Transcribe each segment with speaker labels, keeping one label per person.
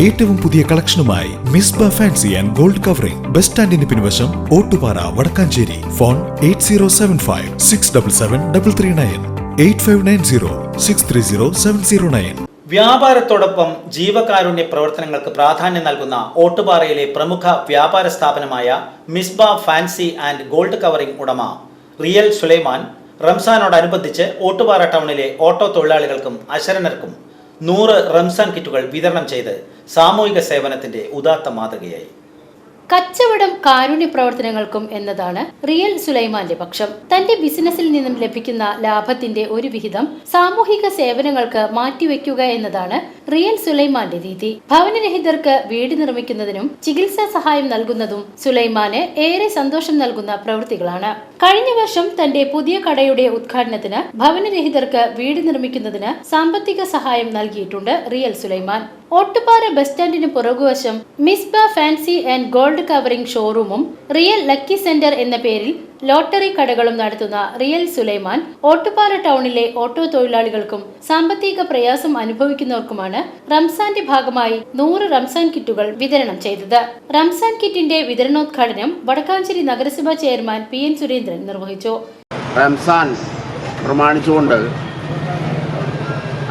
Speaker 1: ഏറ്റവും പുതിയ കളക്ഷനുമായി Misba fancy and gold covering bus സ്റ്റാൻഡിന് പിൻവശം ഓട്ടുപാറ വടക്കാഞ്ചേരി. ഫോൺ 8075677339 8590630709.
Speaker 2: വ്യാപാരത്തോടൊപ്പം ജീവകാരുണ്യ പ്രവർത്തനങ്ങൾക്ക് പ്രാധാന്യം നൽകുന്ന ഓട്ടുപാറയിലെ പ്രമുഖ വ്യാപാര സ്ഥാപനമായ Misba fancy and gold covering ഉടമ റിയൽ സുലൈമാൻ റംസാനോടനുബന്ധിച്ച് ഓട്ടുപാറ ടൗണിലെ ഓട്ടോ തൊഴിലാളികൾക്കും അശരണർക്കും 100 റംസാൻ കിറ്റുകൾ വിതരണം ചെയ്ത് സാമൂഹിക സേവനത്തിന്റെ ഉദാത്ത മാതൃകയായി.
Speaker 3: കച്ചവടം കാരുണ്യ പ്രവർത്തനങ്ങൾക്കും എന്നതാണ് റിയൽ സുലൈമാന്റെ പക്ഷം. തന്റെ ബിസിനസ്സിൽ നിന്നും ലഭിക്കുന്ന ലാഭത്തിന്റെ ഒരു വിഹിതം സാമൂഹിക സേവനങ്ങൾക്ക് മാറ്റിവെക്കുക എന്നതാണ് റിയൽ സുലൈമാന്റെ രീതി. ഭവനരഹിതർക്ക് വീട് നിർമ്മിക്കുന്നതിനും ചികിത്സാ സഹായം നൽകുന്നതും സുലൈമാന് ഏറെ സന്തോഷം നൽകുന്ന പ്രവൃത്തികളാണ്. കഴിഞ്ഞ വർഷം തന്റെ പുതിയ കടയുടെ ഉദ്ഘാടനത്തിന് ഭവനരഹിതർക്ക് വീട് നിർമ്മിക്കുന്നതിന് സാമ്പത്തിക സഹായം നൽകിയിട്ടുണ്ട് റിയൽ സുലൈമാൻ. ഓട്ടുപാറ ബസ് സ്റ്റാൻഡിന് പുറകുവശം Misba fancy and gold covering ഷോറൂമും റിയൽ ലക്കി സെന്റർ എന്ന പേരിൽ ലോട്ടറി കടകളും നടത്തുന്ന റിയൽ സുലൈമാൻ ഓട്ടുപാറ ടൗണിലെ ഓട്ടോ തൊഴിലാളികൾക്കും സാമ്പത്തിക പ്രയാസം അനുഭവിക്കുന്നവർക്കുമാണ് റംസാന്റെ ഭാഗമായി 100 റംസാൻ കിറ്റുകൾ വിതരണം ചെയ്തത്. റംസാൻ കിറ്റിന്റെ വിതരണോദ്ഘാടനം വടക്കാഞ്ചേരി നഗരസഭാ ചെയർമാൻ PN സുരേന്ദ്രൻ നിർവഹിച്ചു.
Speaker 4: റംസാൻ പ്രമാണിച്ചുകൊണ്ട്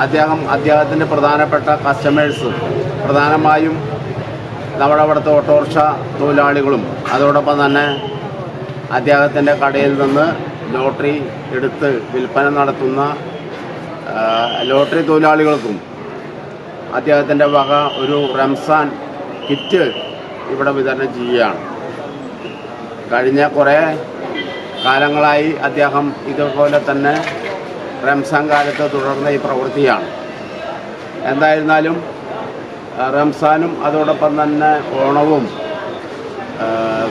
Speaker 4: അദ്ദേഹത്തിൻ്റെ പ്രധാനപ്പെട്ട കസ്റ്റമേഴ്സ് പ്രധാനമായും നമ്മുടെ അവിടുത്തെ ഓട്ടോറിക്ഷ തൊഴിലാളികളും അതോടൊപ്പം തന്നെ അദ്ദേഹത്തിൻ്റെ കടയിൽ നിന്ന് ലോട്ടറി എടുത്ത് വിൽപ്പന നടത്തുന്ന ലോട്ടറി തൊഴിലാളികൾക്കും അദ്ദേഹത്തിൻ്റെ വക ഒരു റംസാൻ കിറ്റ് ഇവിടെ വിതരണം ചെയ്യുകയാണ്. കഴിഞ്ഞ കുറേ കാലങ്ങളായി അദ്ദേഹം ഇതുപോലെ തന്നെ റംസാൻ കാലത്ത് തുടർന്ന ഈ പ്രവൃത്തിയാണ്. എന്തായിരുന്നാലും റംസാനും അതോടൊപ്പം തന്നെ ഓണവും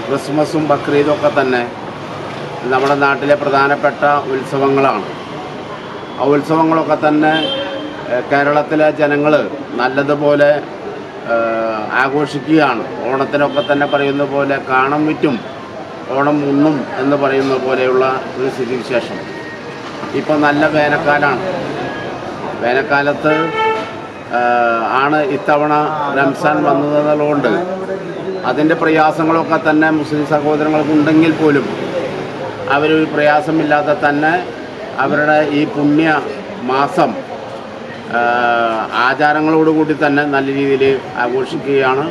Speaker 4: ക്രിസ്മസും ബക്രീദും ഒക്കെ തന്നെ നമ്മുടെ നാട്ടിലെ പ്രധാനപ്പെട്ട ഉത്സവങ്ങളാണ്. ആ ഉത്സവങ്ങളൊക്കെ തന്നെ കേരളത്തിലെ ജനങ്ങൾ നല്ലതുപോലെ ആഘോഷിക്കുകയാണ്. ഓണത്തിനൊക്കെ തന്നെ പറയുന്ന പോലെ കാണം വിറ്റും ഓണം ഉണ്ണും എന്ന് പറയുന്ന പോലെയുള്ള ഒരു സ്ഥിതിവിശേഷം. ഇപ്പോൾ നല്ല വേനൽക്കാലമാണ്. വേനൽക്കാലത്ത് ആണ് ഇത്തവണ റംസാൻ വന്നതുകൊണ്ട് അതിൻ്റെ പ്രയാസങ്ങളൊക്കെ തന്നെ മുസ്ലിം സഹോദരങ്ങൾക്കുണ്ടെങ്കിൽ പോലും അവർ പ്രയാസമില്ലാതെ തന്നെ അവരുടെ ഈ പുണ്യ മാസം ആചാരങ്ങളോടുകൂടി തന്നെ നല്ല രീതിയിൽ ആഘോഷിക്കുകയാണ്.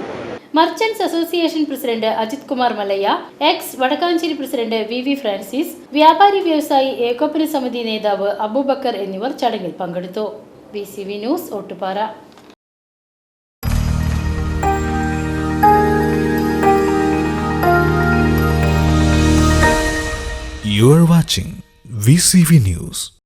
Speaker 3: Merchants association president Ajith Kumar Mallayya, ex Vadakkanchery president VV Francis, വ്യാപാരി വ്യവസായി ഏകോപന സമിതി നേതാവ് അബൂബക്കർ എന്നിവർ ചടങ്ങിൽ പങ്കെടുത്തു. VCV news, Ottupara.
Speaker 1: You are watching VCV News.